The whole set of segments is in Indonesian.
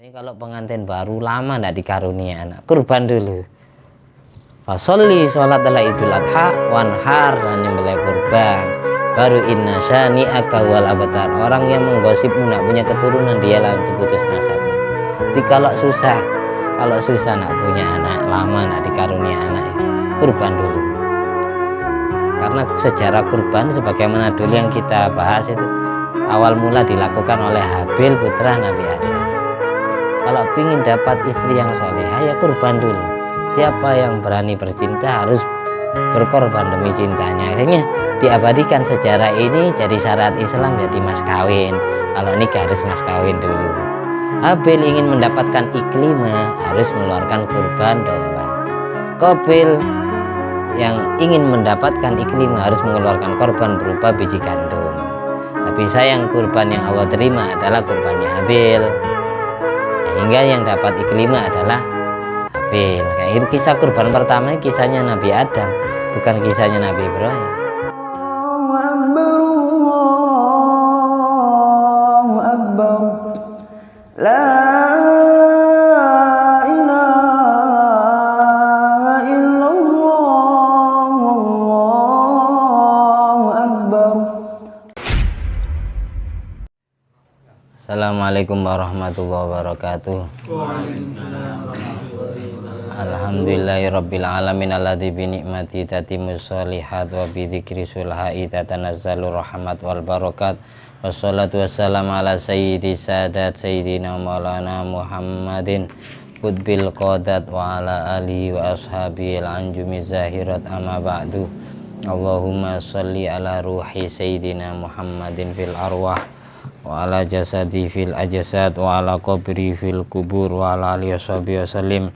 Ini kalau pengantin baru lama tidak dikarunia anak, kurban dulu. Fasolli sholat adalah Idul Adha, wanhar dan nyembelih kurban. Baru inna syani'aka wal abtar. Orang yang menggosipmu nak punya keturunan, dialah untuk putus nasabmu. Jadi kalau susah nak punya anak, lama nak dikarunia anak, kurban dulu. Karena sejarah kurban sebagaimana dulu yang kita bahas itu awal mula dilakukan oleh Habil putra Nabi Adam. Kalau ingin dapat istri yang solehah, ya kurban dulu. Siapa yang berani bercinta harus berkorban demi cintanya. Akhirnya diabadikan sejarah ini jadi syarat Islam, jadi mas kawin. Kalau nikah harus mas kawin dulu. Habil ingin mendapatkan iklima harus mengeluarkan kurban domba. Qabil yang ingin mendapatkan iklima harus mengeluarkan korban berupa biji gandum. Tapi sayang kurban yang Allah terima adalah kurbannya Habil. Hingga yang dapat iklima adalah Habil. Kayak itu kisah kurban pertama, kisahnya Nabi Adam, bukan kisahnya Nabi Ibrahim. Allahu Akbar, la ilaha illallah, Allahu Akbar. Assalamualaikum warahmatullahi wabarakatuh. Alhamdulillahirabbil alamin alladzi bi ni'mati tatimmus sholihat wa bi dzikri sulhai tatanazzalu rahmat wal barakat. Wassalatu wassalamu ala sayyidi sadat sayyidina maulana Muhammadin qutbil qadat wa ala alihi wa ashabihi al-anjumi zahirat amma ba'du. Allahumma sholli ala ruhi sayyidina Muhammadin fil arwah wa ala jasadi fil ajasad wa ala qabri fil kubur wa ala alihi washabihi wasallim.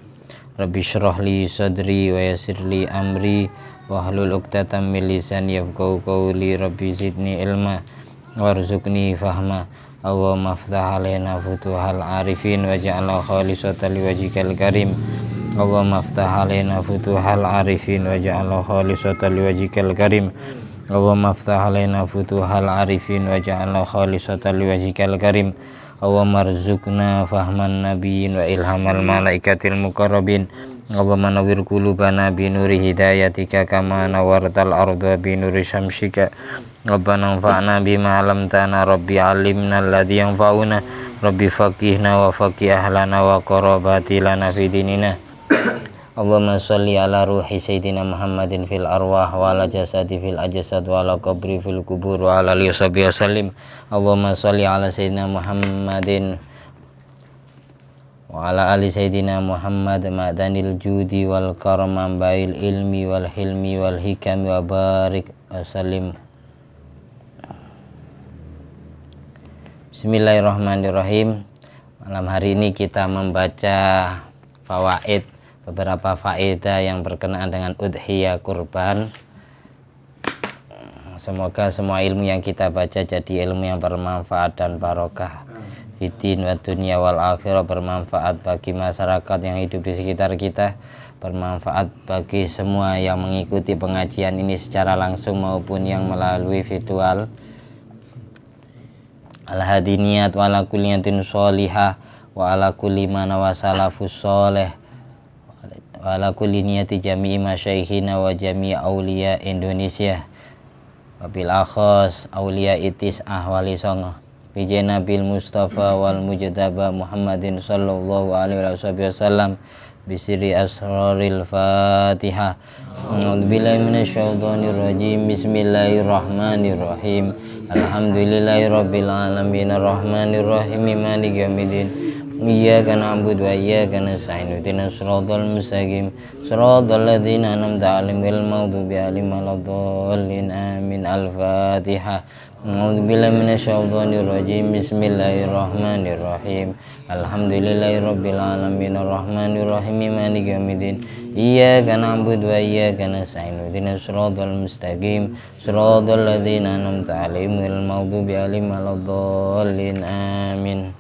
Rabbi syrah li sadri wa yassir li amri wa hlul 'uqdatam min lisani yafqahu qawli. Rabbi zidni ilma warzuqni fahma. Allahumma aftah alaina futuhal arifin waj'alna khalisatan liwajhikal karim. Allahumma aftah alaina futuhal arifin waj'alna khalisatan liwajhikal karim. Allahumma aftah alaina futuhal arifin waj'alna khalisatan liwajhikal karim. Allahumma rzuqna fahman nabiyyin wa ilhamal malaikatil muqarrabin. Allahumma nawwir qulubana bi nuri hidayatika kama nawwartal arda bi nuri syamsika. Rabbana anfa'na bima 'allamtana, rabbi 'allimna alladzi yanfa'una, rabbi faqihna wa faqih ahlana wa qarabati lana fi dinina. Allahumma sholli ala ruhi sayyidina Muhammadin fil arwah wa ala jasadi fil ajsad wa ala qabri fil kubur wa ala alihi wasallim. Allahumma sholli ala sayyidina Muhammadin wa ala ali sayyidina Muhammad ma'danil judi wal karam bail ilmi wal hilmi wal hikami wa barik wasallim. Bismillahirrahmanirrahim. Malam hari ini kita membaca fawaid, beberapa faedah yang berkenaan dengan udhiyah kurban. Semoga semua ilmu yang kita baca jadi ilmu yang bermanfaat dan barokah fiddin wa dunya wal akhirah, bermanfaat bagi masyarakat yang hidup di sekitar kita, bermanfaat bagi semua yang mengikuti pengajian ini secara langsung maupun yang melalui virtual. Al-hadiniyat wa ala kulli niyatin sholihah wa ala kulli man wa salafus sholih wa ala kulli niyati jami'i masyayikhina wa jami'i awliya Indonesia wabil akhos awliya itis ahwali songo bijena bil mustafa wal mujadaba Muhammadin sallallahu alaihi wasallam bisiri asraril fatihah. A'udzubillahi minasyaitonir rajim. Bismillahirrahmanirrahim. Alhamdulillahirabbil alamin arrahmanir rahim maliki yaumiddin. Iyyaka na'budu wa iyyaka nasta'in ihdinas siratal mustaqim siratal ladzina an'amta 'alaihim ghairil maghdubi 'alaihim waladdallin amin. Al-Fatihah. A'udzubillahi minasyaitonir rajim. Bismillahirrahmanirrahim. Alhamdulillahirabbil alamin arrahmanir rahim maliki yaumiddin. Iyyaka na'budu wa iyyaka nasta'in ihdinas siratal mustaqim siratal ladzina an'amta 'alaihim ghairil maghdubi 'alaihim waladdallin amin.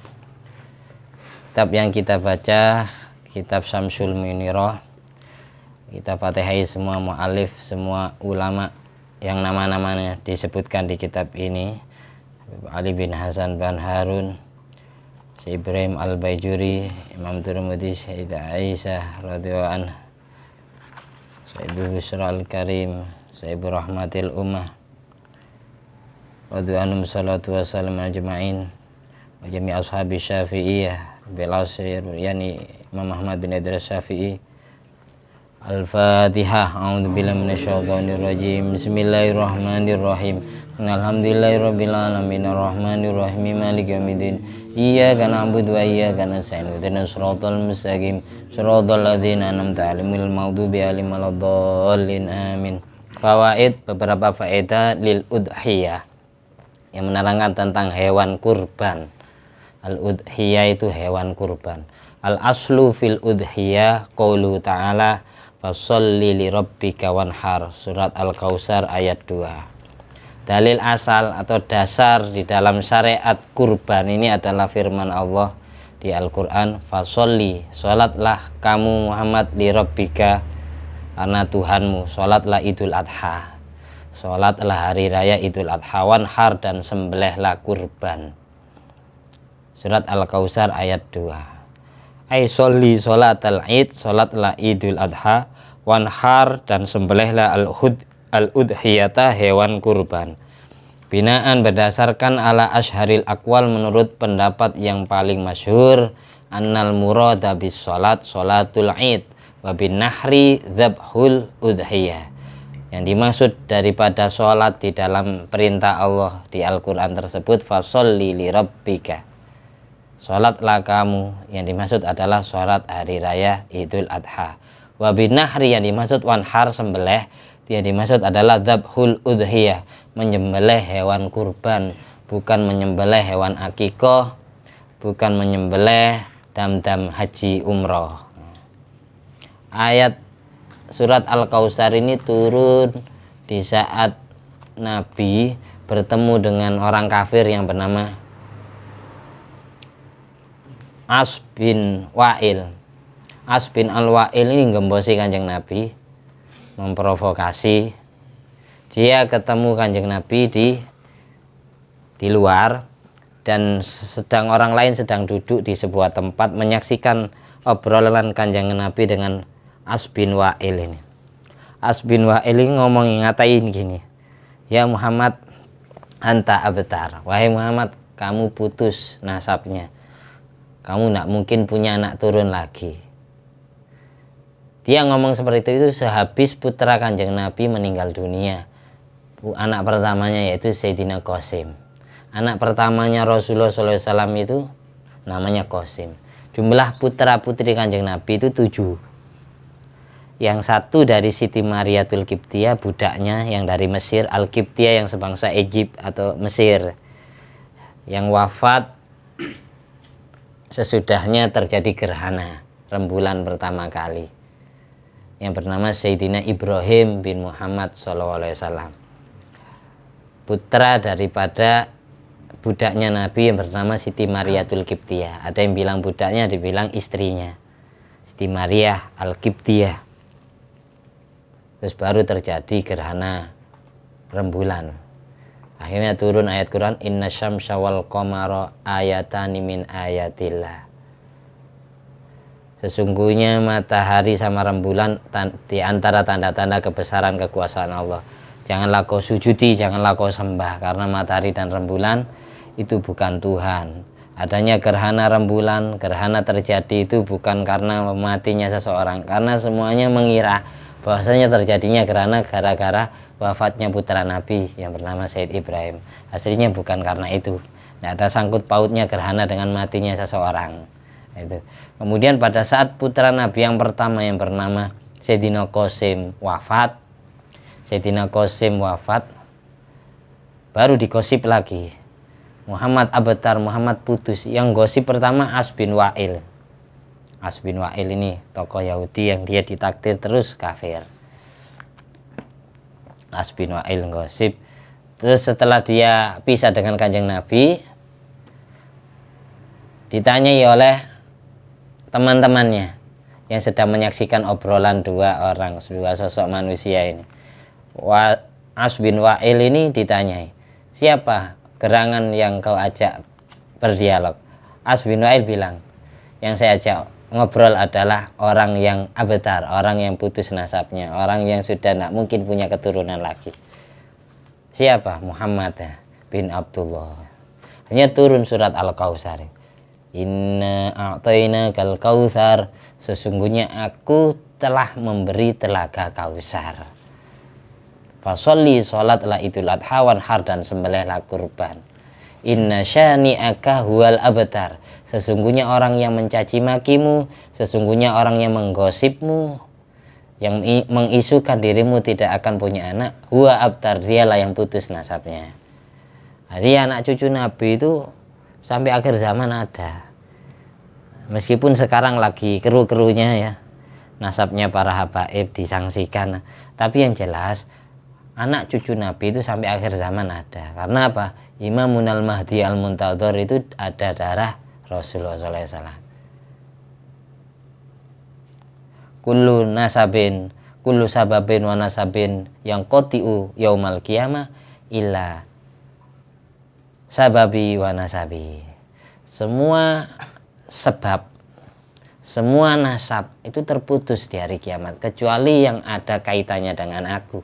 Kitab yang kita baca kitab Syamsul Munirah. Kita fatihai semua mu'alif, semua ulama yang nama-namanya disebutkan di kitab ini. Ali bin Hasan bin Harun, Syekh Ibrahim Al-Baijuri, Imam Tirmidzi, Sayyidah Aisyah radhiyallahu anha, Syekh Busra Al-Karim, Syekh Rahmatil Ummah radhiyallahu anhum, salatu wassalamu ajma'in wa jami' ashabi Syafi'iyah bil asir, yani Imam Ahmad bin Idris Syafi'i. Al-Fatihah. A'udzubillahi minasyaitonir rajim. Bismillahirrahmanirrahim. Alhamdulillahirabbil alamin arrahmanir rahim maliki yaumiddin. Iyyaka na'budu wa iyyaka nasta'in. Ihdinas siratal mustaqim. Shiratal ladzina an'amta 'alaihim ghairil maghdubi 'alaihim waladdallin. Amin. Fawaid, beberapa faedah lil udhiyah yang menerangkan tentang hewan kurban. Al-udhiyah itu hewan kurban. Al-aslu fil udhiyah qaulu ta'ala fasholli li rabbika wanhar, surat Al-Kautsar ayat 2. Dalil asal atau dasar di dalam syariat kurban ini adalah firman Allah di Al-Quran, fasholli, sholatlah kamu Muhammad li rabbika, karena Tuhanmu, sholatlah Idul Adha, sholatlah hari raya Idul Adha, wanhar, dan sembelihlah kurban, surat Al-Kautsar ayat 2. Ai sholli sholatal id, sholatlah Idul Adha, wanhar, dan sembelihlah al-udhiyata, hewan kurban. Binaan berdasarkan ala asharil aqwal, menurut pendapat yang paling masyhur, annal murada bis sholat sholatul id wa bin nahri dzabhul udhiyah. Yang dimaksud daripada sholat di dalam perintah Allah di Al-Quran tersebut, fasholli li rabbika, sholatlah kamu, yang dimaksud adalah sholat hari raya Idul Adha. Wa bin nahri, yang dimaksud wanhar, sembelih, yang dimaksud adalah dzabhul udhiyah, menyembelih hewan kurban, bukan menyembelih hewan akikoh, bukan menyembelih dam-dam haji umroh. Ayat surat Al-Kautsar ini turun di saat Nabi bertemu dengan orang kafir yang bernama As bin Wa'il. As bin Al-Wa'il ini gembosi Kanjeng Nabi, memprovokasi. Dia ketemu Kanjeng Nabi di luar, dan sedang orang lain sedang duduk di sebuah tempat menyaksikan obrolan Kanjeng Nabi dengan As bin Wa'il ini. As bin Wa'il ini ngomong, ngatain gini, ya Muhammad, anta abtar, wahai Muhammad, kamu putus nasabnya, kamu tidak mungkin punya anak turun lagi. Dia ngomong seperti itu sehabis putra Kanjeng Nabi meninggal dunia. Anak pertamanya yaitu Sayyidina Qasim. Anak pertamanya Rasulullah SAW itu namanya Qasim. Jumlah putra putri Kanjeng Nabi itu 7. Yang satu dari Siti Mariatul Qibtiyah, budaknya yang dari Mesir, Al-Qibtiyah yang sebangsa Egypt atau Mesir, yang wafat sesudahnya terjadi gerhana rembulan pertama kali, yang bernama Sayyidina Ibrahim bin Muhammad SAW, putra daripada budaknya Nabi yang bernama Siti Mariatul Qibtiyah. Ada yang bilang budaknya, dibilang istrinya, Siti Maria Al-Qibtiyah. Terus baru terjadi gerhana rembulan. Akhirnya turun ayat Quran, inna syamsa wal qamara ayatani min ayatillah. Sesungguhnya matahari sama rembulan di antara tanda-tanda kebesaran kekuasaan Allah. Janganlah kau sujudi, janganlah kau sembah, karena matahari dan rembulan itu bukan Tuhan. Adanya gerhana rembulan, gerhana terjadi itu bukan karena matinya seseorang, karena semuanya mengira bahwasanya terjadinya gerhana gara-gara wafatnya putra Nabi yang bernama Sayyid Ibrahim. Aslinya bukan karena itu. Tidak ada sangkut pautnya gerhana dengan matinya seseorang. Itu. Kemudian pada saat putra Nabi yang pertama yang bernama Sayyidina Qasim wafat, baru digosip lagi Muhammad abtar, Muhammad putus. Yang gosip pertama As bin Wa'il. As bin Wa'il ini tokoh Yahudi yang dia ditakdir terus kafir. As bin Wa'il gosip. Terus setelah dia pisah dengan Kanjeng Nabi, ditanyai oleh teman-temannya yang sedang menyaksikan obrolan dua sosok manusia ini. As bin Wa'il ini ditanyai, siapa gerangan yang kau ajak berdialog? As bin Wa'il bilang, yang saya ajak ngobrol adalah orang yang abtar, orang yang putus nasabnya, orang yang sudah tidak mungkin punya keturunan lagi. Siapa? Muhammad bin Abdullah. Hanya turun surat Al-Kautsar. Inna a'tayna kal kautsar, sesungguhnya aku telah memberi telaga Kausar. Fasolli, sholatlah idul adha wanhar, dan sembelihlah kurban. Inna syani'aka huwal abtar, sesungguhnya orang yang mencaci makimu, sesungguhnya orang yang menggosipmu, yang mengisukan dirimu tidak akan punya anak, huwa abtar, dialah yang putus nasabnya. Jadi anak cucu Nabi itu sampai akhir zaman ada. Meskipun sekarang lagi keru-kerunya ya, nasabnya para habaib disangsikan, tapi yang jelas anak cucu Nabi itu sampai akhir zaman ada. Karena apa? Imamun al-Mahdi al-Muntadhar itu ada darah Rasulullah SAW. Kullu sababin wa nasabin yang qoti'u yaumal qiyamah illa sababi wa nasabi. Semua sebab, semua nasab itu terputus di hari kiamat, kecuali yang ada kaitannya dengan aku,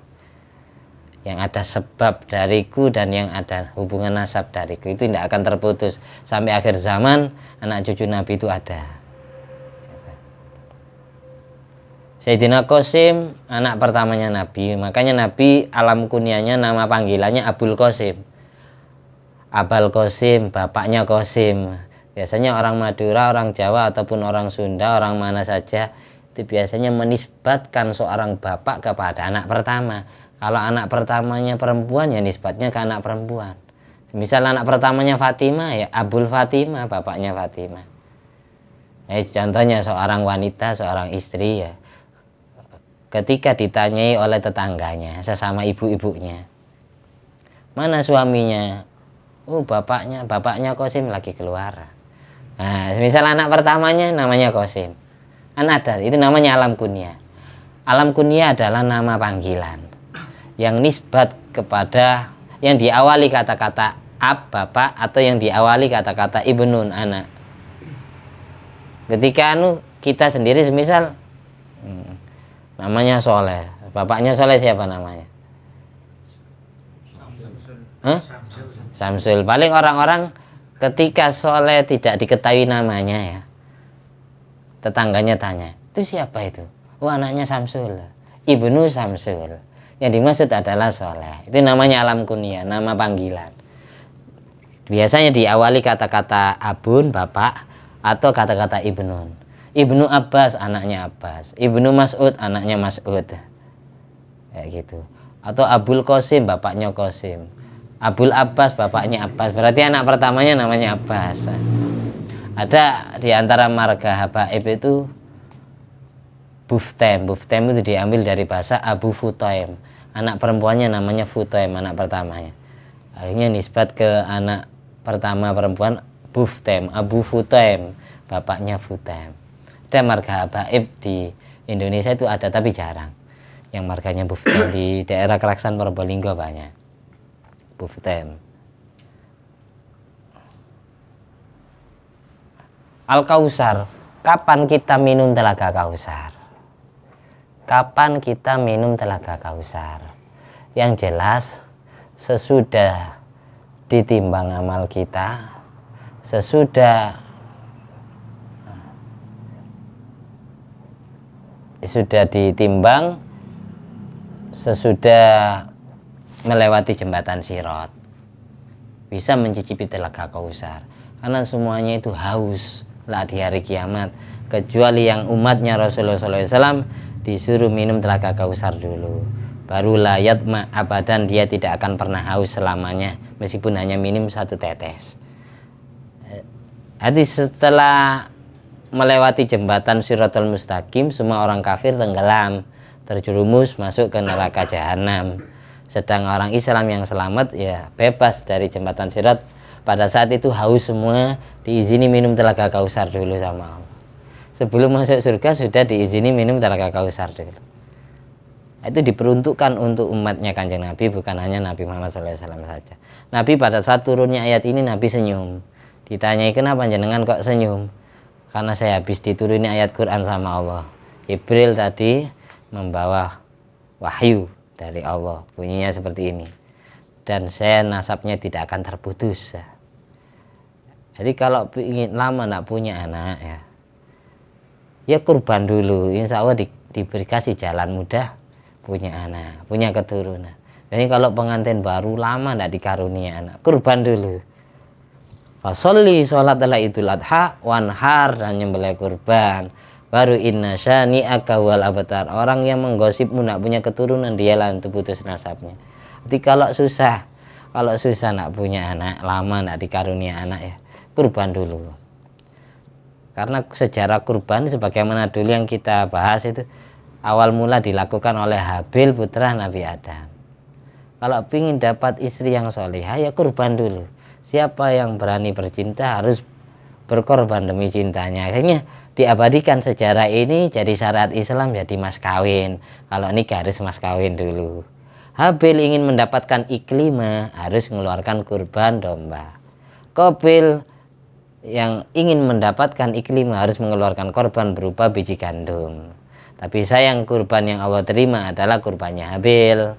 yang ada sebab dariku dan yang ada hubungan nasab dariku, itu tidak akan terputus sampai akhir zaman. Anak cucu Nabi itu ada. Sayyidina Qasim anak pertamanya Nabi, makanya Nabi alam kunyanya, nama panggilannya Abul Qasim. Abul Qasim, bapaknya Qasim. Biasanya orang Madura, orang Jawa ataupun orang Sunda, orang mana saja itu biasanya menisbatkan seorang bapak kepada anak pertama. Kalau anak pertamanya perempuan ya nisbatnya ke anak perempuan. Misal anak pertamanya Fatimah ya Abul Fatimah, bapaknya Fatimah. Contohnya seorang wanita, seorang istri ya, ketika ditanyai oleh tetangganya, sesama ibu-ibunya, mana suaminya? Oh bapaknya Qasim lagi keluar. Nah, misal anak pertamanya namanya Qasim, An-Nadar, itu namanya alam kunyah. Alam kunyah adalah nama panggilan yang nisbat kepada, yang diawali kata-kata ab, bapak, atau yang diawali kata-kata ibnun, anak. Ketika kita sendiri semisal namanya Soleh, bapaknya Soleh, siapa namanya? Samsul. Paling orang-orang ketika Soleh tidak diketahui namanya ya, tetangganya tanya, itu siapa itu? Oh anaknya Samsul, ibnu Samsul. Yang dimaksud adalah Soleh. Itu namanya alam kunyah, nama panggilan. Biasanya diawali kata-kata abun, bapak, atau kata-kata ibnun. Ibnu Abbas, anaknya Abbas. Ibnu Mas'ud, anaknya Mas'ud. Kayak gitu. Atau Abul Qasim, bapaknya Qasim. Abul Abbas, bapaknya Abbas. Berarti anak pertamanya namanya Abbas. Ada di antara marga habaib itu Buftaim. Buftaim itu diambil dari bahasa Abu Futaim. Anak perempuannya namanya Futaim, anak pertamanya. Akhirnya nisbat ke anak pertama perempuan Buftaim, Abu Futaim, bapaknya Futaim. Ada marga habaib di Indonesia itu ada, tapi jarang. Yang marganya Buftaim di daerah Keraksan Probolinggo banyak. Buftaim. Al-Kautsar. Kapan kita minum telaga Kautsar? Kapan kita minum telaga Kautsar? Yang jelas sesudah ditimbang amal kita, sesudah ditimbang, sesudah melewati jembatan Sirat, bisa mencicipi telaga Kautsar. Karena semuanya itu haus lah di hari kiamat, kecuali yang umatnya Rasulullah SAW disuruh minum telaga Kautsar dulu, baru layat abadan, dia tidak akan pernah haus selamanya meskipun hanya minum satu tetes. Jadi setelah melewati jembatan Shiratal Mustaqim, semua orang kafir tenggelam, terjerumus masuk ke neraka jahanam. Sedang orang Islam yang selamat ya bebas dari jembatan Sirat. Pada saat itu haus semua, diizini minum telaga Kautsar dulu sama Allah. Sebelum masuk surga sudah diizini minum telaga Kautsar dulu. Itu diperuntukkan untuk umatnya Kanjeng Nabi, bukan hanya Nabi Muhammad SAW saja. Nabi pada saat turunnya ayat ini Nabi senyum. Ditanyai, kenapa jenengan kok senyum? Karena saya habis dituruni ayat Quran sama Allah. Jibril tadi membawa wahyu dari Allah, bunyinya seperti ini, dan saya nasabnya tidak akan terputus. Jadi kalau ingin lama nak punya anak ya kurban dulu, insya Allah diberi kasih jalan mudah punya anak, punya keturunan. Jadi kalau pengantin baru lama tidak dikarunia anak, kurban dulu. Fasolli, sholat adalah Idul Adha, wanhar, dan nyembelih kurban. Baru inna syani'aka wal abtar. Orang yang menggosipmu nak punya keturunan, dialah untuk putus nasabnya. Jadi kalau susah nak punya anak, lama nak dikarunia anak kurban dulu. Karena sejarah kurban sebagaimana dulu yang kita bahas itu awal mula dilakukan oleh Habil putra Nabi Adam. Kalau ingin dapat istri yang solihah ya kurban dulu. Siapa yang berani bercinta harus berkorban demi cintanya. Akhirnya diabadikan sejarah ini jadi syariat Islam, jadi mas kawin. Kalau nikah harus mas kawin dulu. Habil ingin mendapatkan iklimah harus mengeluarkan kurban domba. Qabil yang ingin mendapatkan iklimah harus mengeluarkan korban berupa biji gandum. Tapi sayang kurban yang Allah terima adalah kurbannya Habil.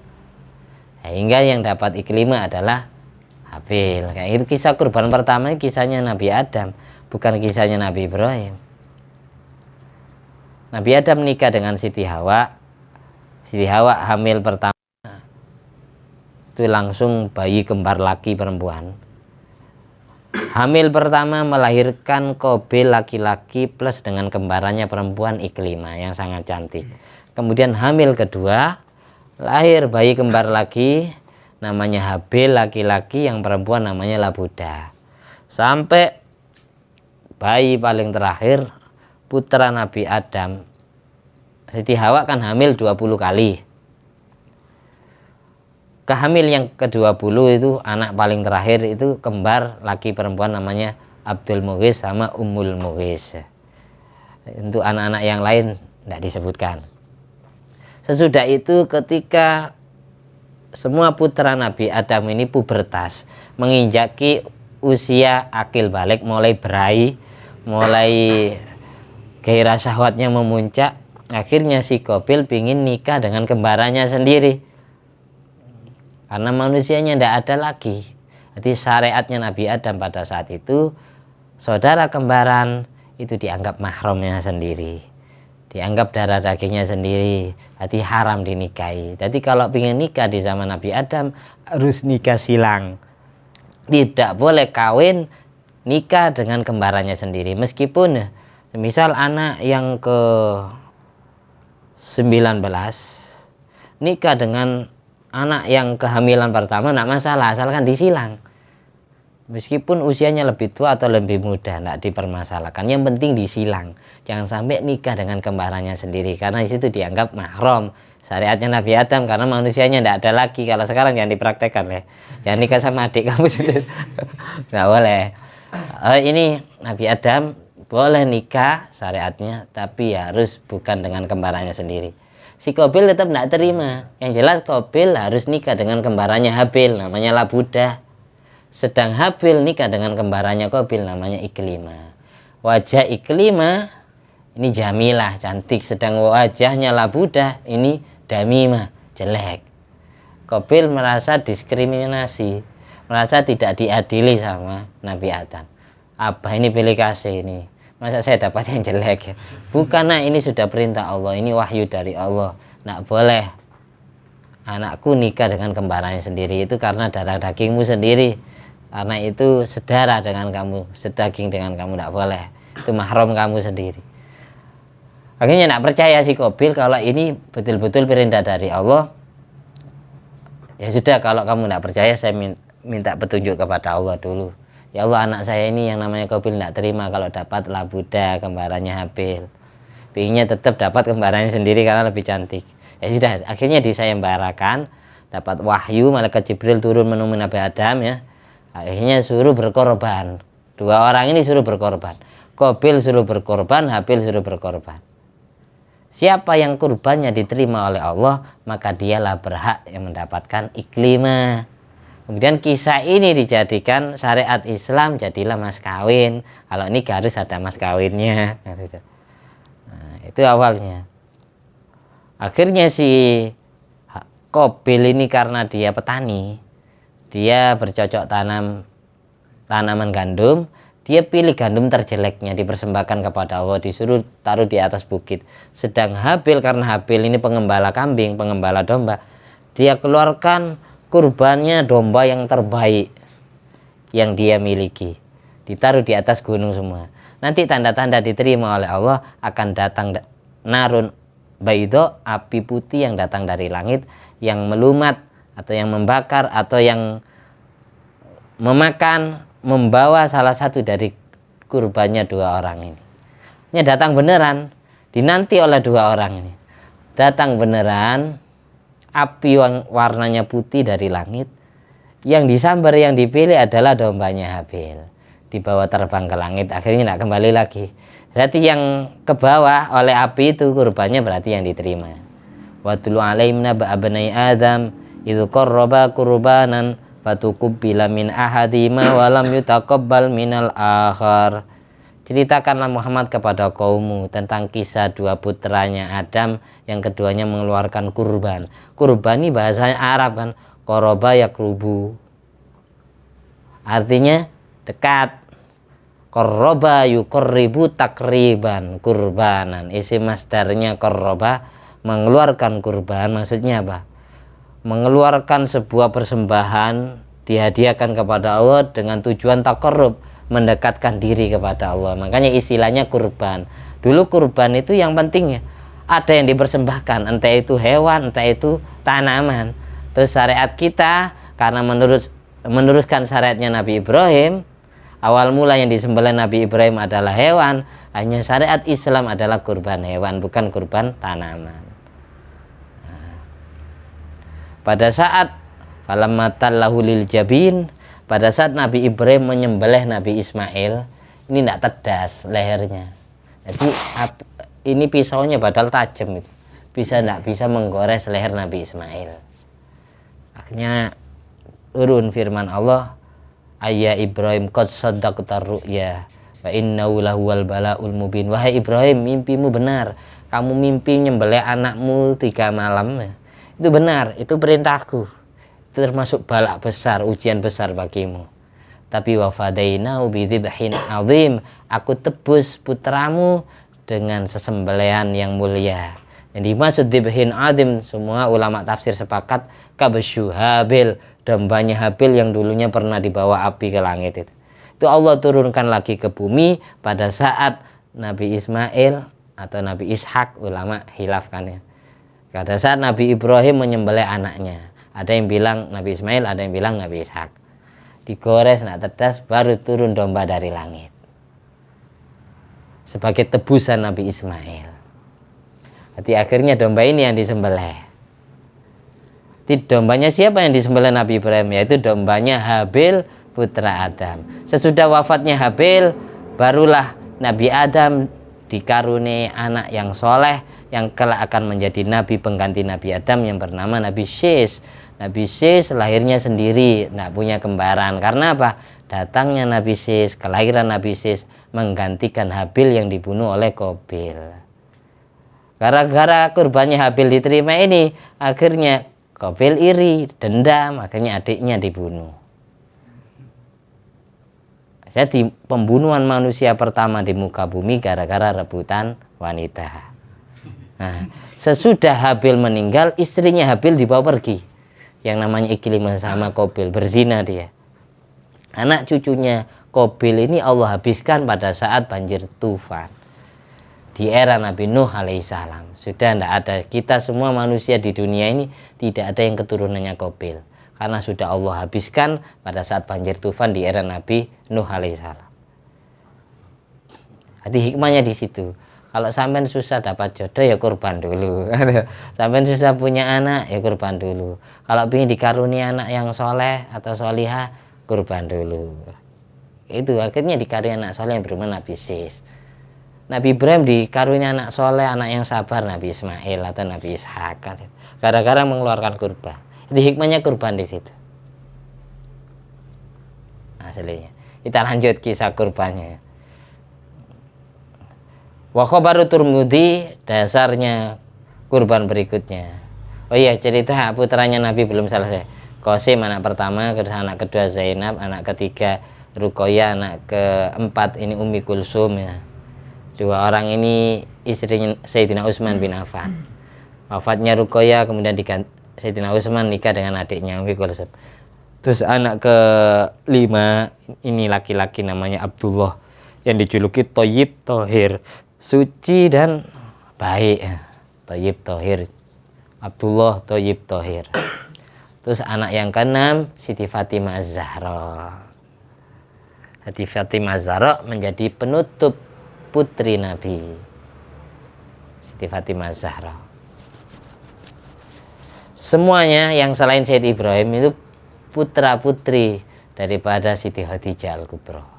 Sehingga yang dapat iklimah adalah Habil. Kayak itu kisah kurban pertama, kisahnya Nabi Adam, bukan kisahnya Nabi Ibrahim. Nabi Adam menikah dengan Siti Hawa. Siti Hawa hamil pertama itu langsung bayi kembar laki perempuan. Hamil pertama melahirkan Qabil laki-laki plus dengan kembarannya perempuan Iklimah yang sangat cantik. Kemudian hamil kedua lahir bayi kembar laki namanya Habil laki-laki, yang perempuan namanya Labuda. Sampai bayi paling terakhir putra Nabi Adam, Siti Hawa kan hamil 20 kali. Kehamil yang ke-20 itu anak paling terakhir itu kembar laki perempuan namanya Abdul Mughis sama Ummul Mughis. Untuk anak-anak yang lain tidak disebutkan. Sesudah itu ketika semua putra Nabi Adam ini pubertas, menginjaki usia akil balik, mulai berai, mulai gairah syahwatnya memuncak. Akhirnya si Qabil pingin nikah dengan kembarannya sendiri, karena manusianya tidak ada lagi. Jadi syariatnya Nabi Adam pada saat itu, saudara kembaran itu dianggap mahramnya sendiri, dianggap darah dagingnya sendiri, jadi haram dinikahi. Jadi kalau ingin nikah di zaman Nabi Adam harus nikah silang, tidak boleh kawin nikah dengan kembarannya sendiri. Meskipun misal anak yang ke 19 nikah dengan anak yang kehamilan pertama tidak masalah, asalkan disilang. Meskipun usianya lebih tua atau lebih muda tidak dipermasalahkan, yang penting disilang. Jangan sampai nikah dengan kembarannya sendiri, karena disitu dianggap mahram syariatnya Nabi Adam, karena manusianya tidak ada lagi. Kalau sekarang jangan dipraktekkan ya, jangan nikah sama adik kamu sendiri, nggak boleh. Ini Nabi Adam boleh nikah syariatnya, tapi harus bukan dengan kembarannya sendiri. Si Qabil tetap tidak terima. Yang jelas Qabil harus nikah dengan kembarannya Habil, namanya Labuda. Sedang Habil nikah dengan kembarannya Qabil, namanya Iklimah. Wajah Iklimah ini jamilah, cantik. Sedang wajahnya Labuda ini damimah, jelek. Qabil merasa diskriminasi, merasa tidak diadili sama Nabi Adam. Apa ini pilih kasih ini? Masa saya dapat yang jelek ya? Bukan, nah ini sudah perintah Allah, ini wahyu dari Allah. Nak boleh anakku nikah dengan kembarannya sendiri, itu karena darah dagingmu sendiri, karena itu sedara dengan kamu, sedaging dengan kamu, tidak boleh, itu mahram kamu sendiri. Akhirnya tidak percaya si Qabil kalau ini betul-betul perintah dari Allah. Ya sudah, kalau kamu tidak percaya, saya minta petunjuk kepada Allah dulu. Ya Allah, anak saya ini yang namanya Qabil tidak terima kalau dapat Labuda, kembarannya Habil. Pinginnya tetap dapat kembarannya sendiri karena lebih cantik. Ya sudah, akhirnya disayembarakan, dapat wahyu, malaikat Jibril turun menemui Nabi Adam ya. Akhirnya suruh berkorban. Dua orang ini suruh berkorban. Qabil suruh berkorban, Habil suruh berkorban. Siapa yang kurbannya diterima oleh Allah, maka dialah berhak yang mendapatkan Iklimah. Kemudian kisah ini dijadikan syariat Islam, jadilah mas kawin. Kalau ini harus ada mas kawinnya. Nah, itu awalnya. Akhirnya si Qabil ini karena dia petani, dia bercocok tanam tanaman gandum, dia pilih gandum terjeleknya dipersembahkan kepada Allah, disuruh taruh di atas bukit. Sedang Habil, karena Habil ini pengembala kambing, pengembala domba, dia keluarkan kurbannya domba yang terbaik yang dia miliki, ditaruh di atas gunung semua. Nanti tanda-tanda diterima oleh Allah akan datang narun baido, api putih yang datang dari langit, yang melumat atau yang membakar atau yang memakan, membawa salah satu dari kurbannya dua orang ini. Ini datang beneran, dinanti oleh dua orang ini. Datang beneran, api yang warnanya putih dari langit. Yang disambar, yang dipilih adalah dombanya Habil. Dibawa terbang ke langit, akhirnya tidak kembali lagi. Berarti yang ke bawah oleh api itu kurbannya berarti yang diterima. Watlu alaihim naba abnai Adam idzu qarraba qurbanan fatuqbila min ahadima wa lam yutaqabbal minal akhar. Ceritakanlah Muhammad kepada kaummu tentang kisah dua putranya Adam yang keduanya mengeluarkan kurban. Kurban ini bahasanya Arab kan, qoroba yakrubu. Artinya dekat. Qarraba yuqarribu takriban, kurbanan. Isi masdarnya qarraba, mengeluarkan kurban. Maksudnya apa? Mengeluarkan sebuah persembahan dihadiahkan kepada Allah dengan tujuan taqarrub, mendekatkan diri kepada Allah. Makanya istilahnya kurban. Dulu kurban itu yang penting ya, ada yang dipersembahkan, entah itu hewan, entah itu tanaman. Terus syariat kita karena meneruskan syariatnya Nabi Ibrahim, awal mula yang disembelih Nabi Ibrahim adalah hewan, hanya syariat Islam adalah kurban hewan, bukan kurban tanaman. Pada saat falammatallahu lil jabin, pada saat Nabi Ibrahim menyembelih Nabi Ismail, ini tidak tedas lehernya. Jadi ini pisaunya padahal tajam itu, tidak bisa menggores leher Nabi Ismail. Akhirnya turun firman Allah, ayya Ibrahim qad saddaqta ru'ya wa innahu lahuwal balaul mubin. Wahai Ibrahim, mimpimu benar. Kamu mimpi nyembelih anakmu 3 malam. Itu benar, itu perintahku. Itu termasuk balak besar, ujian besar bagimu. Tapi wa fadainahu bidzibhin azim. Aku tebus putramu dengan sesembelihan yang mulia. Yang dimaksud dzibhin azim, semua ulama tafsir sepakat kabsyu Habil, dombanya Habil yang dulunya pernah dibawa api ke langit itu. Itu Allah turunkan lagi ke bumi pada saat Nabi Ismail atau Nabi Ishak, ulama hilafkan ya. Pada saat Nabi Ibrahim menyembelih anaknya, ada yang bilang Nabi Ismail, ada yang bilang Nabi Ishak. Digores nak tedas, baru turun domba dari langit sebagai tebusan Nabi Ismail. Jadi akhirnya domba ini yang disembelih. Dombanya siapa yang disembelih Nabi Ibrahim? Yaitu dombanya Habil putra Adam. Sesudah wafatnya Habil, barulah Nabi Adam dikaruniai anak yang soleh, yang kelak akan menjadi nabi pengganti Nabi Adam yang bernama Nabi Syis. Nabi Syis lahirnya sendiri, tidak punya kembaran. Karena apa? Datangnya Nabi Syis, kelahiran Nabi Syis menggantikan Habil yang dibunuh oleh Qabil. Gara-gara kurbannya Habil diterima ini, akhirnya Qabil iri, dendam, akhirnya adiknya dibunuh. Jadi pembunuhan manusia pertama di muka bumi gara-gara rebutan wanita. Nah, sesudah Habil meninggal, istrinya Habil dibawa pergi. Yang namanya Iklimah sama Qabil, berzina dia. Anak cucunya Qabil ini Allah habiskan pada saat banjir tufan. Di era Nabi Nuh alaihissalam. Sudah tidak ada, kita semua manusia di dunia ini tidak ada yang keturunannya Qabil. Karena sudah Allah habiskan pada saat banjir tufan di era Nabi Nuh alaihissalam. Jadi hikmahnya di situ. Kalau sampean susah dapat jodoh ya kurban dulu. Sampean susah punya anak ya kurban dulu. Kalau ingin dikaruni anak yang soleh atau solihah, kurban dulu. Itu akhirnya dikaruni anak soleh yang bernama Nabi Sis. Nabi Ibrahim dikaruni anak soleh, anak yang sabar, Nabi Ismail atau Nabi Ishak. Gara-gara mengeluarkan kurban. Jadi hikmahnya kurban di situ. aslinya. Kita lanjut kisah kurbannya. Wa khabaru Turmudi, dasarnya kurban berikutnya. Oh iya, cerita putranya Nabi belum selesai. Qasim anak pertama, terus anak kedua Zainab, anak ketiga Ruqayyah, anak keempat ini Ummi Kulsum ya. Dua orang ini istrinya Sayyidina Utsman bin Affan. Wafatnya Ruqayyah, kemudian Sayyidina Utsman nikah dengan adiknya Ummi Kulsum. Terus anak kelima ini laki-laki namanya Abdullah yang dijuluki Thayyib Thahir, suci dan baik. Thayyib Thahir, Abdullah Thayyib Thahir. Terus anak yang keenam Siti Fatimah Az-Zahra. Siti Fatimah Az-Zahra menjadi penutup putri Nabi. Siti Fatimah Az-Zahra. Semuanya yang selain Sayyid Ibrahim itu putra putri daripada Siti Khadijah Al-Kubra.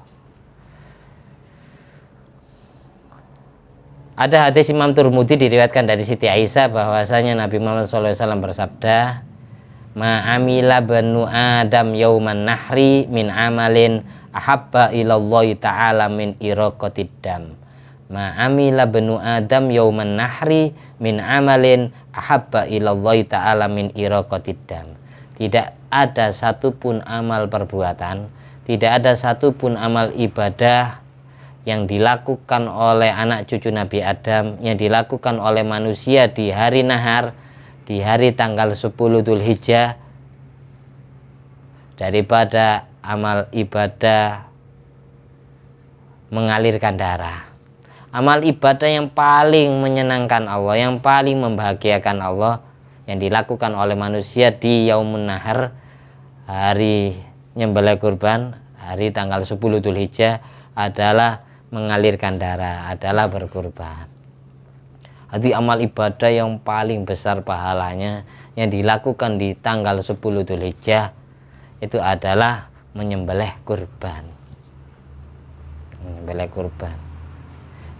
Ada hadis Imam Turmudi diriwayatkan dari Siti Aisyah bahwasanya Nabi Muhammad SAW bersabda, ma'amila banu Adam yauman nahri min amalin ahabba ilallahi ta'ala min iraqatid dam. Ma'amila banu Adam yauman nahri min amalin ahabba ilallahi ta'ala min iraqatid dam. Tidak ada satupun amal perbuatan, tidak ada satupun amal ibadah yang dilakukan oleh anak cucu Nabi Adam, yang dilakukan oleh manusia di hari nahar, di hari tanggal 10 Dzulhijjah, daripada amal ibadah mengalirkan darah. Amal ibadah yang paling menyenangkan Allah, yang paling membahagiakan Allah, yang dilakukan oleh manusia di Yaumun Nahar, hari nyembelih kurban, hari tanggal 10 Dzulhijjah, adalah mengalirkan darah, adalah berkurban. Jadi amal ibadah yang paling besar pahalanya yang dilakukan di tanggal 10 Dzulhijjah itu adalah menyembelih kurban. Menyembelih kurban.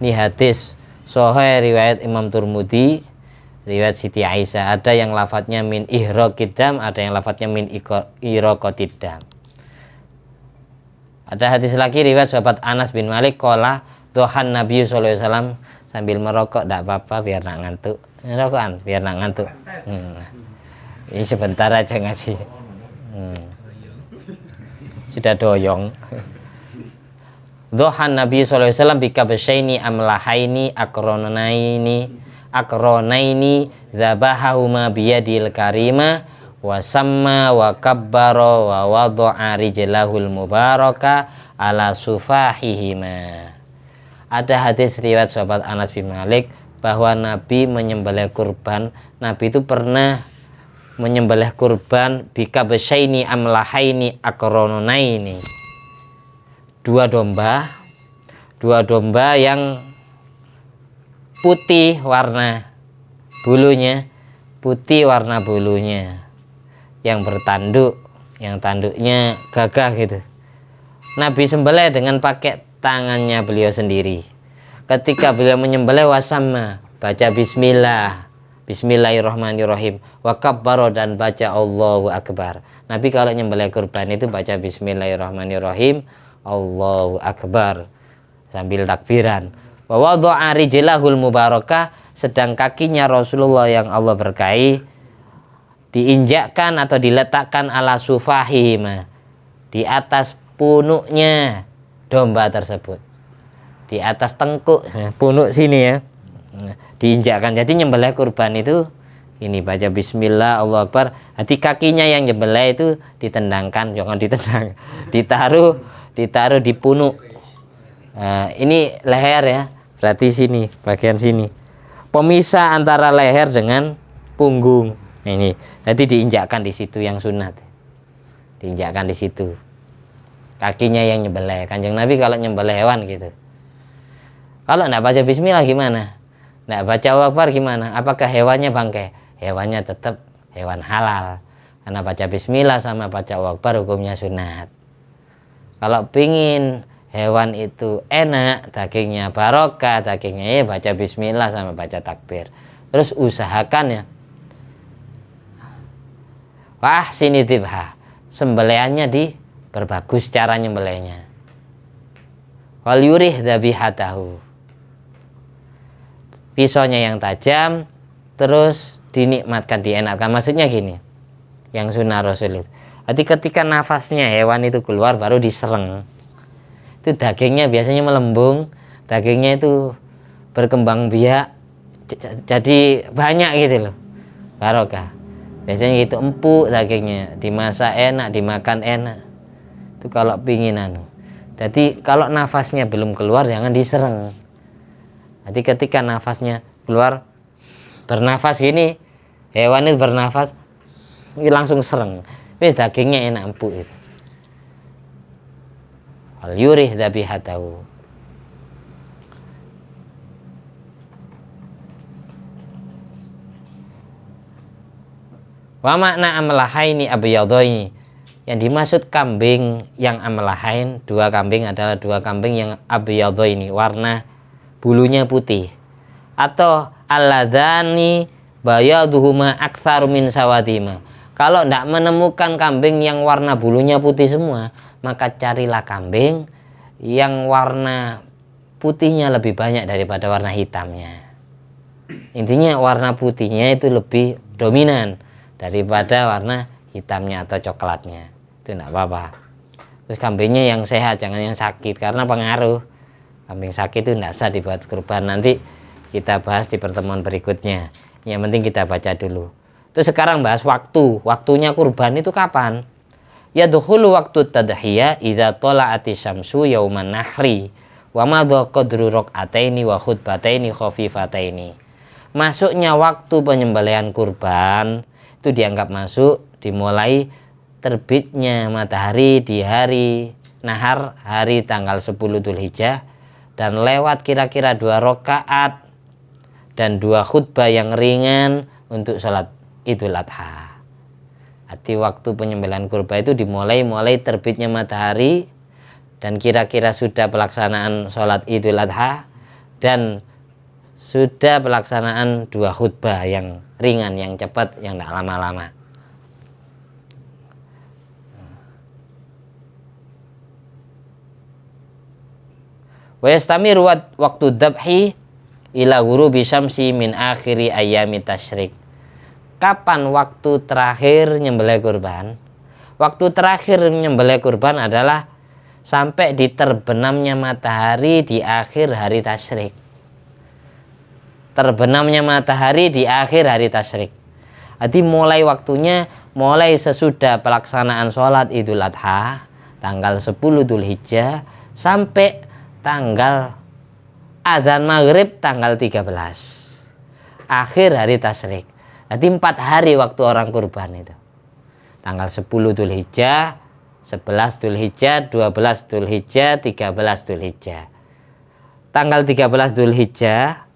Ini hadis sahih riwayat Imam Turmudi, riwayat Siti Aisyah. Ada yang lafadznya min ihraqidam, ada yang lafadznya min iraqatidam. Ada hadis lagi riwayat sahabat Anas bin Malik qala dohan Nabi sallallahu alaihi wasallam sambil merokok, tidak apa-apa biar nak ngantuk. Rokokan biar nak ngantuk. Ini sebentar aja ngaji. Sudah doyong. Dohan Nabi sallallahu alaihi wasallam bikabsyaini amlahaini akronaini dzabahahuma biyadil karima wa samma wa kabbara wa wada'a rijlahul mubaraka ala sufahihima. Ada hadis riwayat sahabat Anas bin Malik bahwa Nabi menyembelih kurban. Nabi itu pernah menyembelih kurban bikabsyaini amlahaini akronaini, dua domba yang putih warna bulunya, yang bertanduk, yang tanduknya gagah gitu. Nabi sembelih dengan pakai tangannya beliau sendiri. Ketika beliau menyembelih wasamma, baca bismillah, bismillahirrahmanirrahim, wa kabbaro, dan baca Allahu Akbar. Nabi kalau nyembelih kurban itu baca bismillahirrahmanirrahim, Allahu Akbar sambil takbiran. Wa wada'a rijlahul mubarakah, sedang kakinya Rasulullah yang Allah berkahi diinjakkan atau diletakkan ala sufahihima, di atas punuknya domba tersebut, di atas tengkuk punuk sini ya, diinjakkan. Jadi nyembelih kurban itu ini baca bismillah Allahu Akbar, hati kakinya yang nyembelih itu ditendangkan, jangan ditendang, ditaruh di punuk. Ini leher ya, berarti sini, bagian sini pemisah antara leher dengan punggung. Ini nanti diinjakkan di situ yang sunat, diinjakkan di situ kakinya yang nyembelih. Kanjeng Nabi kalau nyembelih hewan gitu, kalau enggak baca bismillah gimana, enggak baca Allahu Akbar gimana, apakah hewannya bangkai? Hewannya tetap hewan halal, karena baca bismillah sama baca Allahu Akbar hukumnya sunat. Kalau pingin hewan itu enak, dagingnya barokah, dagingnya ya baca bismillah sama baca takbir. Terus usahakan ya, wah sini tibha, sembelihannya berbagus cara nyembelihnya. Wal yurih dzabihatahu, pisaunya yang tajam, terus dinikmatkan, dienakkan. Maksudnya gini, yang sunnah Rasul itu, jadi ketika nafasnya hewan itu keluar baru disereng, itu dagingnya biasanya melembung, dagingnya itu berkembang biak, jadi banyak gitu loh, barokah. Biasanya gitu, empuk dagingnya, dimasak enak, dimakan enak. Itu kalau pingin Jadi kalau nafasnya belum keluar jangan disereng. Jadi ketika nafasnya keluar, bernafas gini, hewan itu bernafas langsung sereng, wis dagingnya enak, empuk itu. Wal yurih dzabihatahu. Wa makna amlahaini abyadaini, yang dimaksud kambing yang amlahain, dua kambing, adalah dua kambing yang abyadaini, warna bulunya putih, atau alladani bayaduhuma aktsaru min sawadima. Kalau tidak menemukan kambing yang warna bulunya putih semua, maka carilah kambing yang warna putihnya lebih banyak daripada warna hitamnya. Intinya warna putihnya itu lebih dominan daripada warna hitamnya atau coklatnya. Itu tidak apa-apa. Terus kambingnya yang sehat, jangan yang sakit, karena pengaruh. Kambing sakit itu tidak sah dibuat kurban. Nanti kita bahas di pertemuan berikutnya. Yang penting kita baca dulu. Terus sekarang bahas waktu. Waktunya kurban itu kapan? Ya dukhulu waktu tadhiyah idza tala'ati syamsu yauman nahri wa madha qadru rak'ataini wa khutbataini khafifataini. Masuknya waktu penyembelihan kurban itu dianggap masuk dimulai terbitnya matahari di hari nahar, hari tanggal 10 Dzulhijjah, dan lewat kira-kira 2 rakaat dan 2 khutbah yang ringan untuk sholat Idul Adha. Arti waktu penyembelihan kurban itu dimulai terbitnya matahari dan kira-kira sudah pelaksanaan sholat Idul Adha dan sudah pelaksanaan 2 khutbah yang ringan, yang cepat, yang tidak lama-lama. Wa yastamiru waktu dzabhi ila ghurubi syamsi min akhiri ayyami tasyrik. Kapan waktu terakhir nyembelih kurban? Waktu terakhir nyembelih kurban adalah sampai di terbenamnya matahari di akhir hari tasyrik. Terbenamnya matahari di akhir hari tasyrik. Jadi mulai waktunya mulai sesudah pelaksanaan sholat Idul Adha tanggal 10 Dzulhijjah sampai tanggal adzan maghrib tanggal 13 akhir hari tasyrik. Jadi 4 hari waktu orang kurban itu. Tanggal 10 Dzulhijjah, 11 Dzulhijjah, 12 Dzulhijjah, 13 Dzulhijjah. Tanggal 13 Dzulhijjah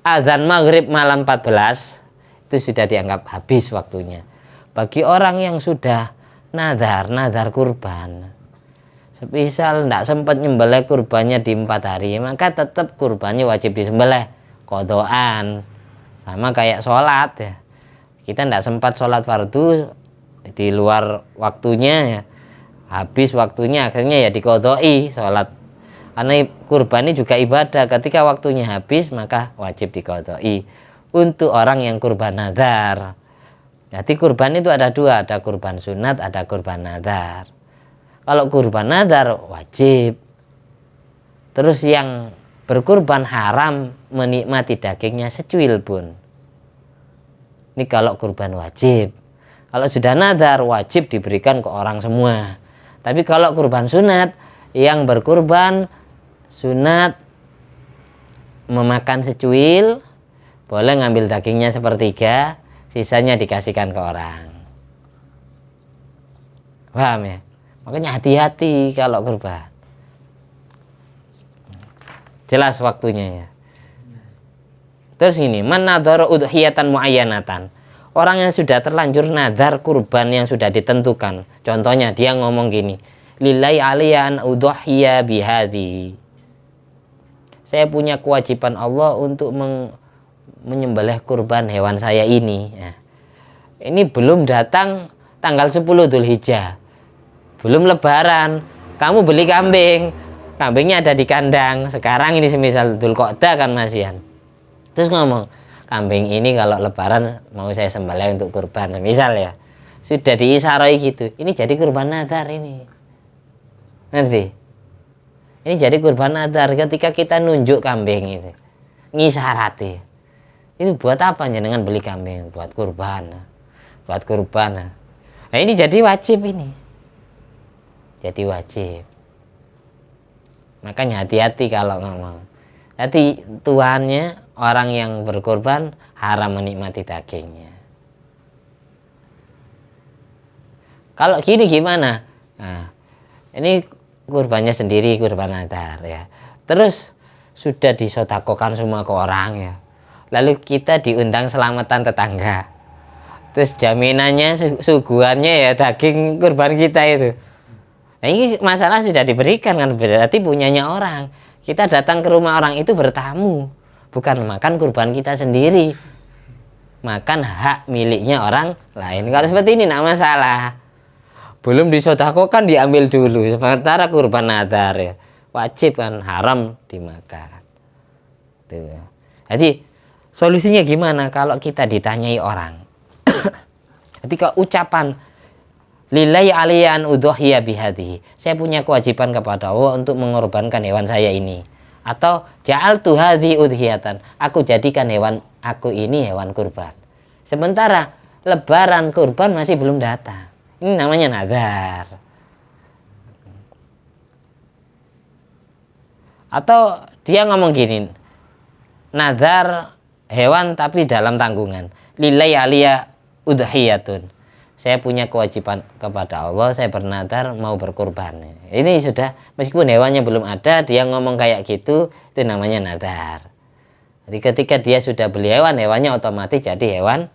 azan maghrib malam 14 itu sudah dianggap habis waktunya. Bagi orang yang sudah nadar kurban, semisal tidak sempat nyembelih kurbannya di 4 hari, maka tetap kurbannya wajib disembelih, qodoan. Sama kayak sholat ya, kita tidak sempat sholat fardu di luar waktunya ya, habis waktunya akhirnya ya diqodoi sholat. Karena kurban ini juga ibadah, ketika waktunya habis maka wajib diqodoi untuk orang yang kurban nadar. Jadi kurban itu ada 2, ada kurban sunat, ada kurban nadar. Kalau kurban nadar wajib. Terus yang berkurban haram menikmati dagingnya secuil pun. Ini kalau kurban wajib. Kalau sudah nadar wajib diberikan ke orang semua. Tapi kalau kurban sunat, yang berkurban sunat memakan secuil, boleh ngambil dagingnya sepertiga, sisanya dikasihkan ke orang. Paham ya? Makanya hati-hati kalau kurban. Jelas waktunya ya. Terus ini, man nadhara udhiyatan muayyanatan. Orang yang sudah terlanjur nadar kurban yang sudah ditentukan. Contohnya dia ngomong gini, lillahi alayya an udhiya bihadhi. Saya punya kewajiban Allah untuk menyembelih kurban hewan saya ini. Nah, ini belum datang tanggal 10 Dzulhijjah. belum lebaran, kamu beli kambing, kambingnya ada di kandang. Sekarang ini semisal Dzul Qo'dah kan masihan, terus ngomong, kambing ini kalau lebaran mau saya sembelih untuk kurban, semisal ya, sudah diisarai gitu, ini jadi kurban nadar ini, ngerti? Ini jadi kurban nadar ketika kita nunjuk kambing itu, ngisarati. Itu buat apa dengan beli kambing? Buat kurban, buat kurban. Nah ini jadi wajib ini, jadi wajib. Makanya hati-hati kalau ngomong. Jadi tuannya orang yang berkurban haram menikmati dagingnya. Kalau gini gimana? Nah, ini kurbannya sendiri, kurban nadar ya. Terus sudah disodakokan semua ke orang ya. Lalu kita diundang selamatan tetangga. Terus jaminannya, suguhannya ya daging kurban kita itu. Nah ini masalah sudah diberikan kan, berarti punyanya orang. Kita datang ke rumah orang itu bertamu, bukan makan kurban kita sendiri, makan hak miliknya orang lain. Kalau seperti ini tidak masalah. Belum disodakokan diambil dulu. Sementara kurban nadar ya wajib kan, haram dimakan. Tuh. Jadi solusinya gimana kalau kita ditanyai orang? Ketika ucapan lillahi aliyan udhuhiya bihadhi, saya punya kewajiban kepada Allah untuk mengorbankan hewan saya ini, atau ja'altu hadhi udhiyatan, aku jadikan hewan aku ini hewan kurban. Sementara lebaran kurban masih belum datang. Ini namanya nazar. Atau dia ngomong gini, nazar hewan tapi dalam tanggungan, lillahi aliya udhiyatun, saya punya kewajiban kepada Allah, saya bernadar mau berkurban. Ini sudah, meskipun hewannya belum ada, dia ngomong kayak gitu, itu namanya nadar. Jadi ketika dia sudah beli hewan, hewannya otomatis jadi hewan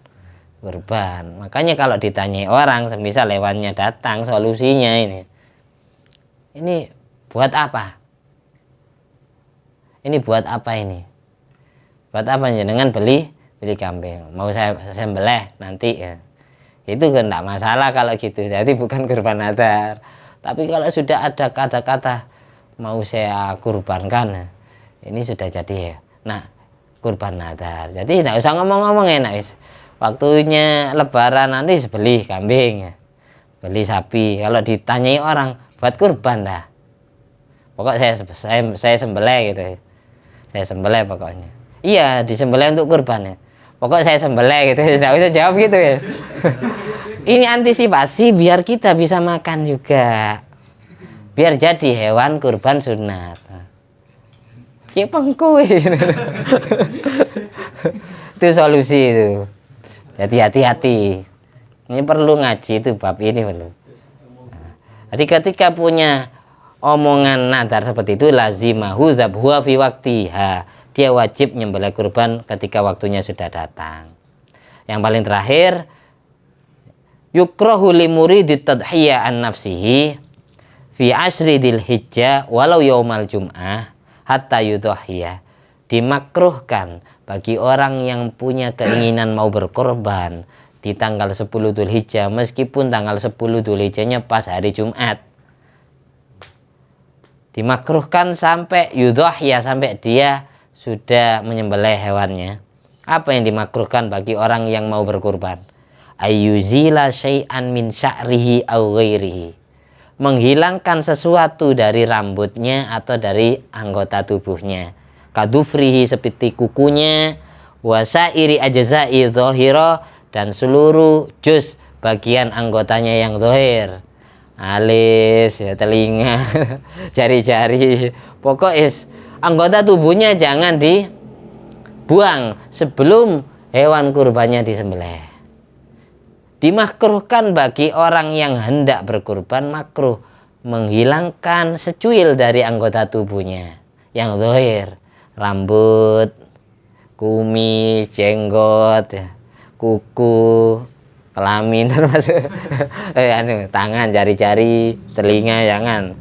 kurban. Makanya kalau ditanyai orang, semisal hewannya datang, solusinya ini buat apa? Ini buat apa ini? Buat apa dengan beli kambing? Mau saya sembelih nanti ya. Itu kan tidak masalah kalau gitu. Jadi bukan kurban nadar. Tapi kalau sudah ada kata-kata mau saya kurbankan, ini sudah jadi ya. Nah, kurban nadar. Jadi tidak usah ngomong-ngomong enak. Waktunya lebaran nanti beli kambing, beli sapi. Kalau ditanyai orang buat kurban dah. Pokok saya sembelih gitu. Saya sembelih pokoknya. Iya, disembelih untuk kurban ya. Pokok saya sembelih gitu. Tidak usah jawab gitu ya. Ini antisipasi biar kita bisa makan juga, biar jadi hewan kurban sunat. Ya pengku itu solusi itu. Jadi hati-hati. Ini perlu ngaji itu, bab ini perlu. Jadi ketika punya omongan nadar seperti itu, lazimahu dzabhuha fi waqtiha, dia wajib nyembelih kurban ketika waktunya sudah datang. Yang paling terakhir, yukrahu li muridit tadhiyya an nafsihi fi asri dzil hijjah walau yaumal jum'ah hatta yudhhiya. Dimakruhkan bagi orang yang punya keinginan mau berkorban di tanggal 10 Dzulhijjah, meskipun tanggal 10 Dzulhijjahnya pas hari Jumat. Dimakruhkan sampai yudhhiya, sampai dia sudah menyembelih hewannya. Apa yang dimakruhkan bagi orang yang mau berkorban? Ayyuzila syai'an min sya'rihi aw ghairihi, menghilangkan sesuatu dari rambutnya atau dari anggota tubuhnya. Kadufrihi, seperti kukunya, wasairi ajza'i dhahira, dan seluruh juz bagian anggotanya yang zahir, alis ya, telinga, jari-jari, pokoknya anggota tubuhnya jangan dibuang sebelum hewan kurbannya disembelih. Dimakruhkan bagi orang yang hendak berkurban, makruh menghilangkan secuil dari anggota tubuhnya yang zahir, rambut, kumis, jenggot, kuku, kelamin termasuk tangan, jari-jari, telinga jangan.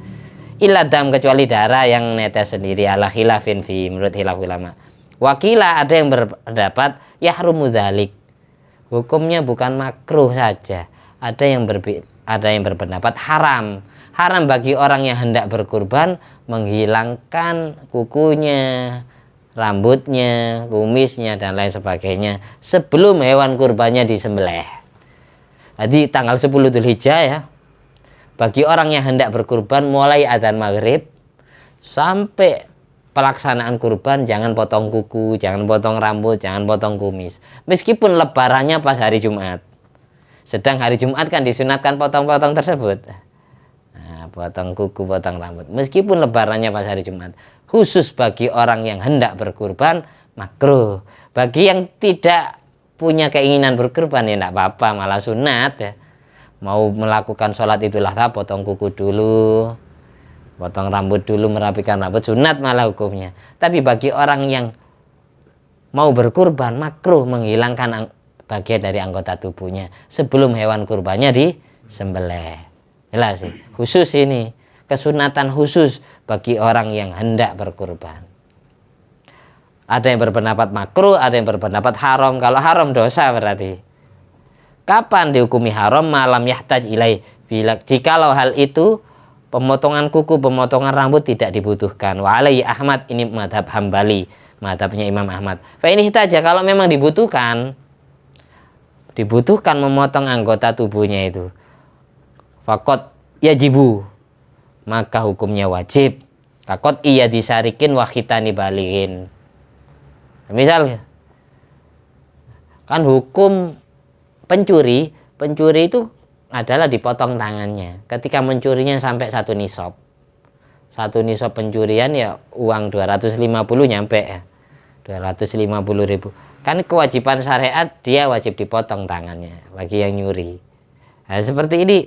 Iladam, kecuali darah yang netes sendiri, ala khilafin fi, menurut khilaf ulama. Wakilah, ada yang berpendapat yahrumu dzalik, hukumnya bukan makruh saja, ada yang berpendapat haram, Haram bagi orang yang hendak berkurban menghilangkan kukunya, rambutnya, kumisnya, dan lain sebagainya sebelum hewan kurbannya disembelih. Jadi tanggal 10 Dzulhijjah ya, bagi orang yang hendak berkurban mulai adzan maghrib sampai pelaksanaan kurban jangan potong kuku, jangan potong rambut, jangan potong kumis. Meskipun lebarannya pas hari Jumat. Sedang hari Jumat kan disunatkan potong-potong tersebut. Nah, potong kuku, potong rambut. Meskipun lebarannya pas hari Jumat. Khusus bagi orang yang hendak berkurban makruh. Bagi yang tidak punya keinginan berkurban ya tidak apa-apa, malah sunat ya. Mau melakukan sholat Idul Adha potong kuku dulu, potong rambut dulu, merapikan rambut, sunat malah hukumnya. Tapi bagi orang yang mau berkurban makruh menghilangkan bagian dari anggota tubuhnya sebelum hewan kurbannya disembelih. Jelas sih, khusus ini kesunatan khusus bagi orang yang hendak berkurban. Ada yang berpendapat makruh, ada yang berpendapat haram. Kalau haram dosa berarti. Kapan dihukumi haram? Malam yahtaj ilai. Jikalau hal itu pemotongan kuku, pemotongan rambut tidak dibutuhkan. Wa alaihi Ahmad, ini madhab Hambali, madhabnya Imam Ahmad. Fa ini saja kalau memang dibutuhkan memotong anggota tubuhnya itu. Fakot yajibu, maka hukumnya wajib. Kakot iya disarikin wakhitani balihin. Misal kan hukum pencuri itu adalah dipotong tangannya ketika mencurinya sampai 1 nisab. 1 nisab pencurian ya uang 250 nyampe ya. 250.000. Kan kewajiban syariat dia wajib dipotong tangannya bagi yang nyuri. Nah, seperti ini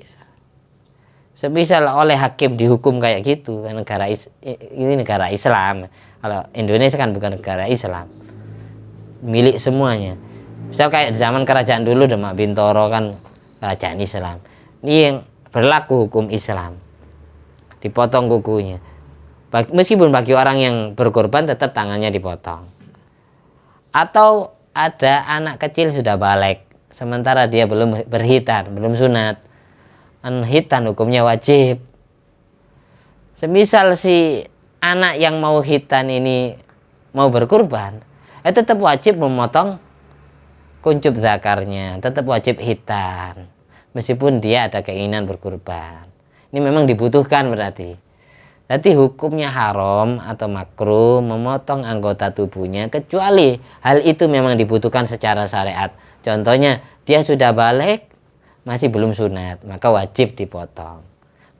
semisal oleh hakim dihukum kayak gitu, kan ini negara Islam. Kalau Indonesia kan bukan negara Islam. Milik semuanya. Misal kayak zaman kerajaan dulu Demak Bintoro kan kerajaan Islam. Ini yang berlaku hukum Islam. Dipotong kukunya. Meskipun bagi orang yang berkorban tetap tangannya dipotong. Atau ada anak kecil sudah balik, sementara dia belum berhitan, belum sunat. Hitan hukumnya wajib. Semisal si anak yang mau hitan ini mau berkurban, tetap wajib memotong kuncup zakarnya, tetap wajib hitan meskipun dia ada keinginan berkurban. Ini memang dibutuhkan berarti. Jadi hukumnya haram atau makruh memotong anggota tubuhnya kecuali hal itu memang dibutuhkan secara syariat. Contohnya dia sudah balik masih belum sunat, maka wajib dipotong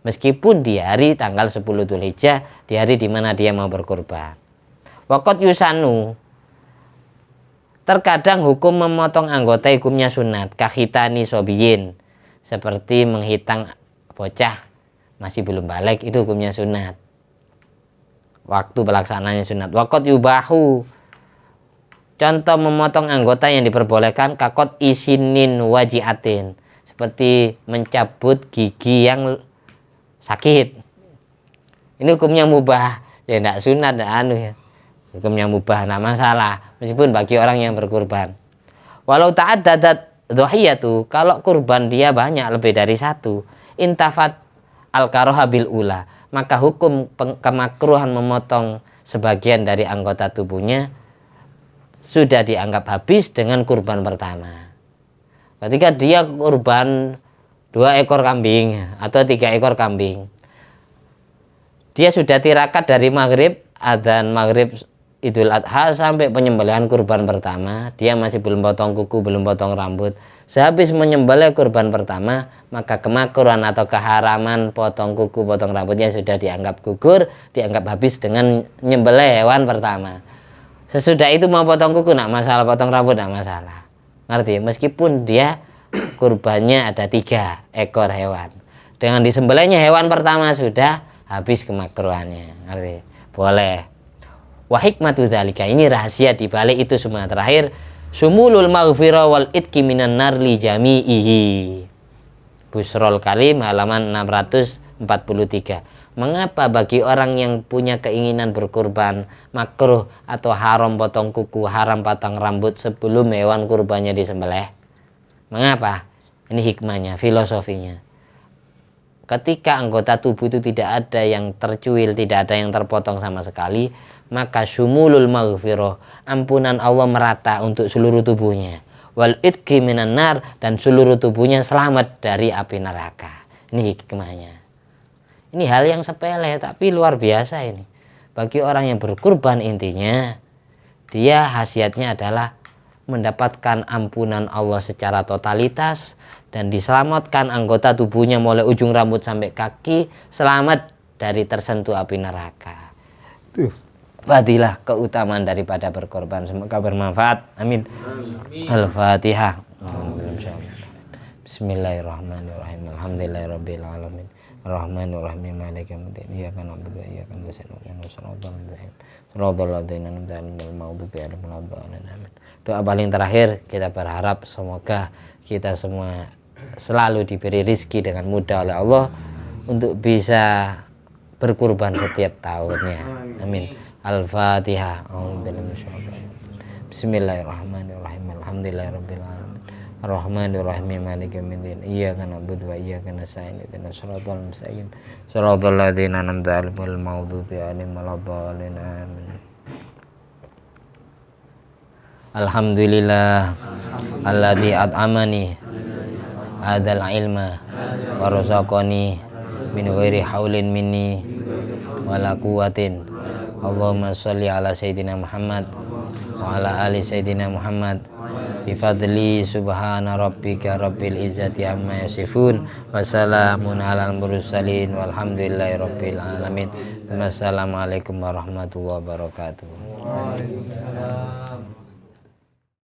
meskipun di hari tanggal 10 Dzulhijjah, di hari dimana dia mau berkurban. Waqat yusanu, terkadang hukum memotong anggota hukumnya sunat, kahitani sobiyin, seperti menghitang bocah masih belum balik, itu hukumnya sunat. Waktu pelaksanaannya sunat. Waqat yubahu, contoh memotong anggota yang diperbolehkan kakot isinin wajiatin, seperti mencabut gigi yang sakit. Ini hukumnya mubah, ya tidak sunat, tidak anu ya. Hukumnya mubah, tidak masalah meskipun bagi orang yang berkurban. Walau ta'addadat dhahiyatu, kalau kurban dia banyak lebih dari 1, intafat al-karoha bil ula, maka hukum kemakruhan memotong sebagian dari anggota tubuhnya sudah dianggap habis dengan kurban pertama. Ketika dia kurban 2 ekor kambing atau 3 ekor kambing, dia sudah tirakat dari maghrib, adzan maghrib Idul Adha sampai penyembelihan kurban pertama, dia masih belum potong kuku, belum potong rambut. Sehabis menyembelih kurban pertama, maka kemakruhan atau keharaman potong kuku, potong rambutnya sudah dianggap gugur, dianggap habis dengan menyembelih hewan pertama. Sesudah itu mau potong kuku tidak masalah, potong rambut tidak masalah. Ngerti? Meskipun dia kurbannya ada 3 ekor hewan, dengan disembelihnya hewan pertama sudah habis kemakruhannya. Ngerti? Boleh. Wa hikmatu dzalika, ini rahasia di balik itu semua. Terakhir, sumulul maghfirah wal itqi minan nar li jami'ihi. Busrul Kalim halaman 643. Mengapa bagi orang yang punya keinginan berkurban makruh atau haram potong kuku, haram potong rambut sebelum hewan kurbannya disembelih? Mengapa? Ini hikmahnya, filosofinya. ketika anggota tubuh itu tidak ada yang tercuil, tidak ada yang terpotong sama sekali, maka syumulul maghfirah, ampunan Allah merata untuk seluruh tubuhnya. Wal itqi minan nar, dan seluruh tubuhnya selamat dari api neraka. Ini hikmahnya. Ini hal yang sepele tapi luar biasa ini. Bagi orang yang berkurban, intinya dia khasiatnya adalah mendapatkan ampunan Allah secara totalitas dan diselamatkan anggota tubuhnya mulai ujung rambut sampai kaki selamat dari tersentuh api neraka. Fadilah keutamaan daripada berkorban, semoga bermanfaat. Amin. Al-Fatihah. Bismillahirrahmanirrahim. Alhamdulillahirabbil alamin. Ar-Rahmanir-Rahim. Maliki yaumiddin. Iyyaka na'budu wa iyyaka nasta'in. Ihdinas siratal mustaqim. Shiratal ladzina an'amta 'alaihim ghairil maghdubi 'alaihim waladdallin. Amin. Doa paling terakhir, kita berharap semoga kita semua selalu diberi rizki dengan mudah oleh Allah untuk bisa berkurban setiap tahunnya. Amin. Al-Fatihah. Bismillahirrahmanirrahim. Alhamdulillahirabbil alamin. Ar-Rahmanir-Rahim. Maliki yaumiddin. Iyyaka na'budu wa iyyaka nasta'in. Ihdinas siratal mustaqim. Shiratal ladzina an'amta 'alaihim ghairil maghdubi 'alaihim waladdallin. Amin. Alhamdulillah alladzi at'amani hadzal ilma wa razaqani min ghairi haulin minni wala quwwatin. Allahumma shalli ala sayyidina Muhammad wa ala ali sayyidina Muhammad bi fadli subhana rabbika rabbil izzati amma yasifun wa salamun alal mursalin walhamdulillahi rabbil alamin. Wassalamualaikum warahmatullahi wabarakatuh.